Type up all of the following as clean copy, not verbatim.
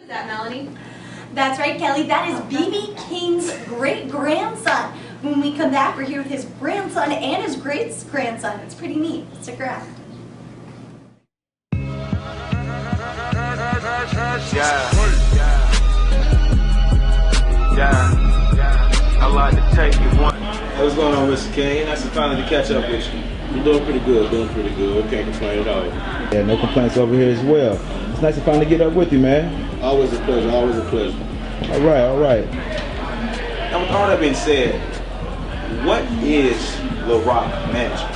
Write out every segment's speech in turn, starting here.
That Melanie? That's right, Kelly. That is B.B. King's great-grandson. When we come back, we're here with his grandson and his great-grandson. It's pretty neat. Stick around. Yeah. I'd like to take you one. What's going on, Mr. King? Nice to finally catch up with you. You're doing pretty good, Can't complain at all. Yeah, no complaints over here as well. It's nice to finally get up with you, man. Always a pleasure, always a pleasure. All right. Now with all that being said, what is the Roc Management?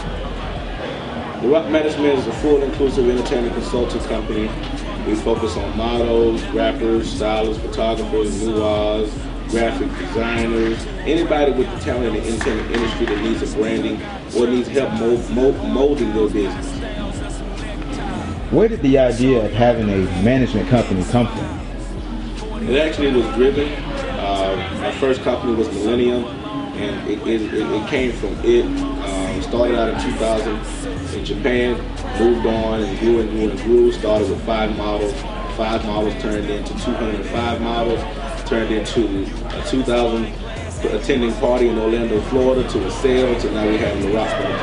The Roc Management is a full inclusive entertainment consulting company. We focus on models, rappers, stylists, photographers, noirs, graphic designers, anybody with the talent in the entertainment industry that needs a branding or needs help molding their business. Where did the idea of having a management company come from? It actually was driven. My first company was Millennium, and it came from it. Started out in 2000 in Japan, moved on and grew. Started with 5 models. 5 models turned into 205 models. Turned into a 2,000 attending party in Orlando, Florida, to a sale, to now we have the Roc Models.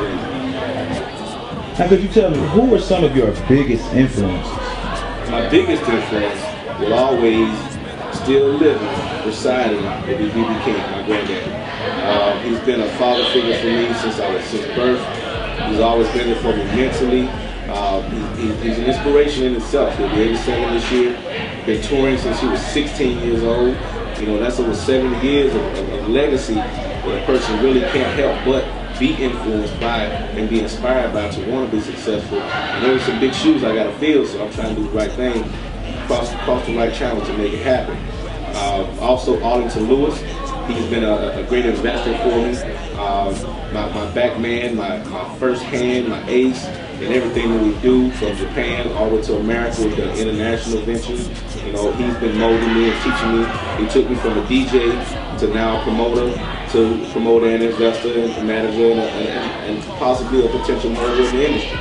Now could you tell me, who were some of your biggest influences? My biggest influence will always still living, residing, will be B.B. King, my granddaddy. He's been a father figure for me since birth. He's always been there for me mentally. He's an inspiration in itself. He'll be 87 this year. Been touring since he was 16 years old. You know, that's over 70 years of legacy where a person really can't help but be influenced by and be inspired by to want to be successful. And there were some big shoes I got to fill, so I'm trying to do the right thing, cross the right channel to make it happen. Also, Arlington Lewis, he's been a great investor for me. My back man, my first hand, my ace, and everything that we do from Japan all the way to America with the international ventures. You know, he's been molding me and teaching me. He took me from a DJ to now a promoter and investor and manager and possibly a potential mogul in the industry.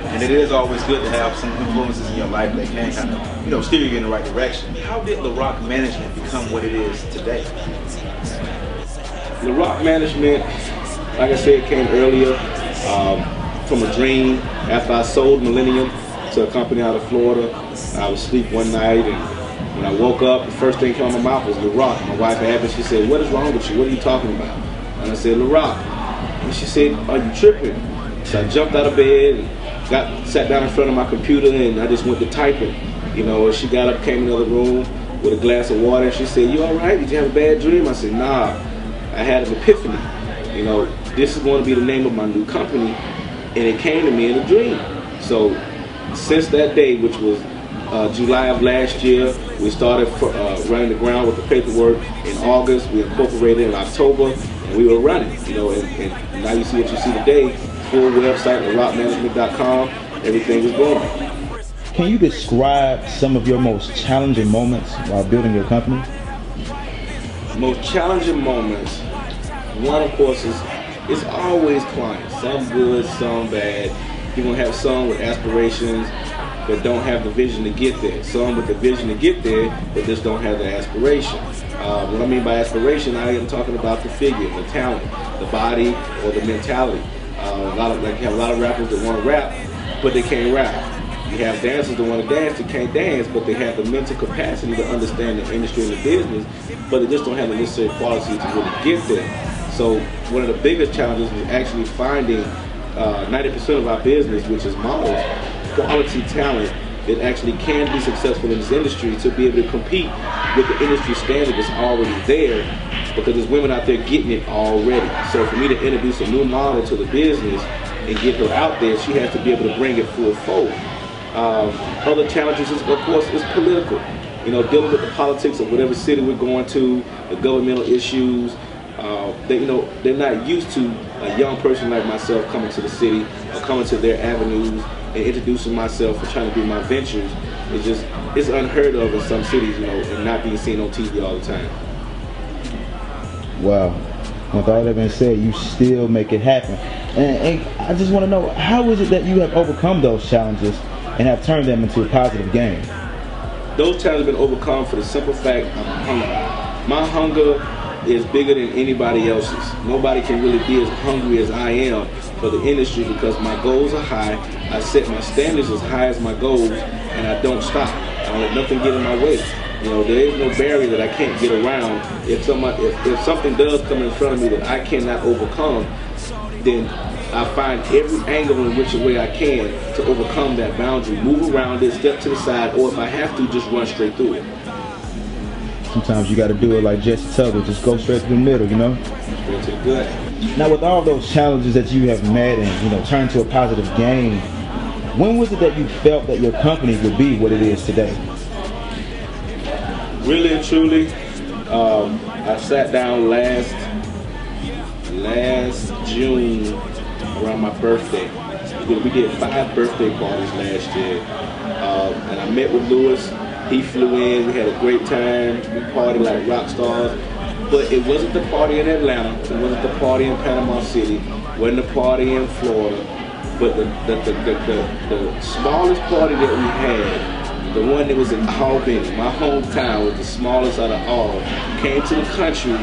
And it is always good to have some influences in your life that can kind of, steer you in the right direction. How did the Roc Management become what it is today? The Roc Management, like I said, came earlier from a dream. After I sold Millennium to a company out of Florida, I was asleep one night, and when I woke up, the first thing came out of my mouth was LaRoc. My wife Abby, she said, "What is wrong with you? What are you talking about?" And I said, "LaRoc." And she said, "Are you tripping?" So I jumped out of bed and sat down in front of my computer, and I just went to typing. You know, she got up, came in the other room with a glass of water, and she said, "You all right? Did you have a bad dream?" I said, "Nah, I had an epiphany. You know, this is going to be the name of my new company," and it came to me in a dream. So since that day, which was July of last year, we started running the ground with the paperwork. In August, we incorporated in October, and we were running. You know, and now you see what you see today. Full website at rocmanagement.com. Everything is going. Can you describe some of your most challenging moments while building your company? Most challenging moments, one of course is it's always clients. Some good, some bad. You're gonna have some with aspirations but don't have the vision to get there. Some with the vision to get there but just don't have the aspiration. What I mean by aspiration, I am talking about the figure, the talent, the body, or the mentality. You have a lot of rappers that want to rap, but they can't rap. You have dancers that want to dance, they can't dance, but they have the mental capacity to understand the industry and the business, but they just don't have the necessary quality to really get there. So one of the biggest challenges is actually finding 90% of our business, which is models, quality talent that actually can be successful in this industry to be able to compete with the industry standard that's already there, because there's women out there getting it already. So for me to introduce a new model to the business and get her out there, she has to be able to bring it full fold. Other challenges, is, of course, is political. You know, dealing with the politics of whatever city we're going to, the governmental issues. They're not used to a young person like myself coming to the city or coming to their avenues and introducing myself and trying to do my ventures. It's unheard of in some cities, and not being seen on TV all the time. Wow. With all that being said, you still make it happen. And I just want to know, how is it that you have overcome those challenges and have turned them into a positive gain? those challenges have been overcome for the simple fact I'm hungry. My hunger is bigger than anybody else's. Nobody can really be as hungry as I am for the industry because my goals are high. I set my standards as high as my goals, and I don't stop. I don't let nothing get in my way. You know, there is no barrier that I can't get around. If something does come in front of me that I cannot overcome, then I find every angle in which way I can to overcome that boundary, move around it, step to the side, or if I have to, just run straight through it. Sometimes you got to do it like Jesse Tuggle, just go straight through the middle, you know? Straight to the good. Now, with all those challenges that you have met and, you know, turned to a positive gain, when was it that you felt that your company would be what it is today? Really and truly, I sat down last June around my birthday. We did 5 birthday parties last year, and I met with Lewis. He flew in, we had a great time, we partied like rock stars, but it wasn't the party in Atlanta, it wasn't the party in Panama City, it wasn't the party in Florida, but the smallest party that we had, the one that was in Albany, my hometown, was the smallest out of all. Came to the country,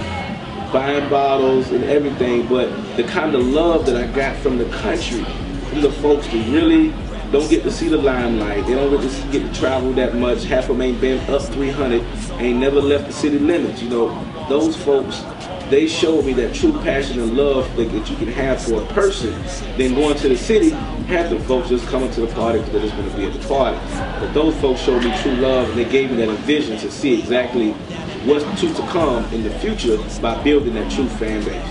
buying bottles and everything, but the kind of love that I got from the country, from the folks that really don't get to see the limelight, they don't get to travel that much, half of them ain't been up 300, ain't never left the city limits, you know, those folks, they showed me that true passion and love that you can have for a person. Then going to the city, half the folks just coming to the party because they're just going to be at the party. But those folks showed me true love, and they gave me that vision to see exactly what's to come in the future by building that true fan base.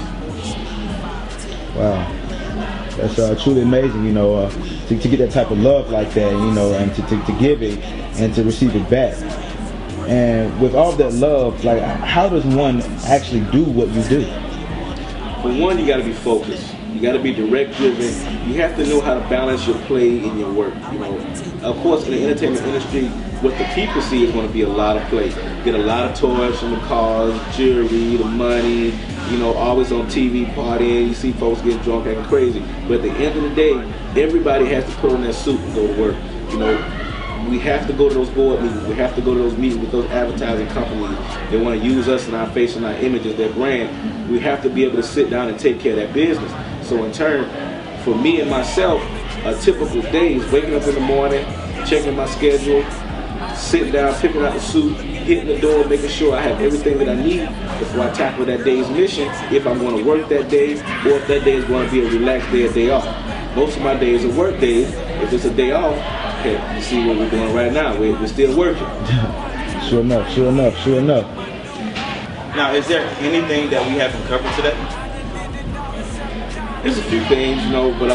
Wow. That's truly amazing, you know, to get that type of love like that, you know, and to give it and to receive it back. And with all that love, like, how does one actually do what you do? For one, you got to be focused. You got to be direct driven. You have to know how to balance your play and your work. You know, of course, in the entertainment industry, what the people see is going to be a lot of play. You get a lot of toys from the cars, jewelry, the money. You know, always on TV partying. You see folks getting drunk, acting crazy. But at the end of the day, everybody has to put on their suit and go to work. You know, we have to go to those board meetings. We have to go to those meetings with those advertising companies. They want to use us and our face and our image as their brand. We have to be able to sit down and take care of that business. So in turn, for me and myself, a typical day is waking up in the morning, checking my schedule, sitting down, picking out the suit, hitting the door, making sure I have everything that I need before I tackle that day's mission, if I'm going to work that day, or if that day is going to be a relaxed day, a day off. Most of my days are work days. If it's a day off, okay, you see what we're doing right now. We're still working. Sure enough, sure enough, sure enough. Now, is there anything that we haven't covered today? There's a few things, you know, but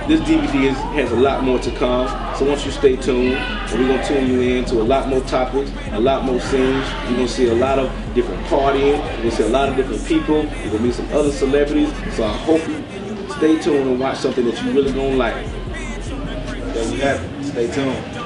this DVD has a lot more to come. So once you stay tuned, we're going to tune you in to a lot more topics, a lot more scenes. You're going to see a lot of different partying. You're going to see a lot of different people. You're going to meet some other celebrities. So I hope you stay tuned and watch something that you really going to like. There we have it. Stay tuned.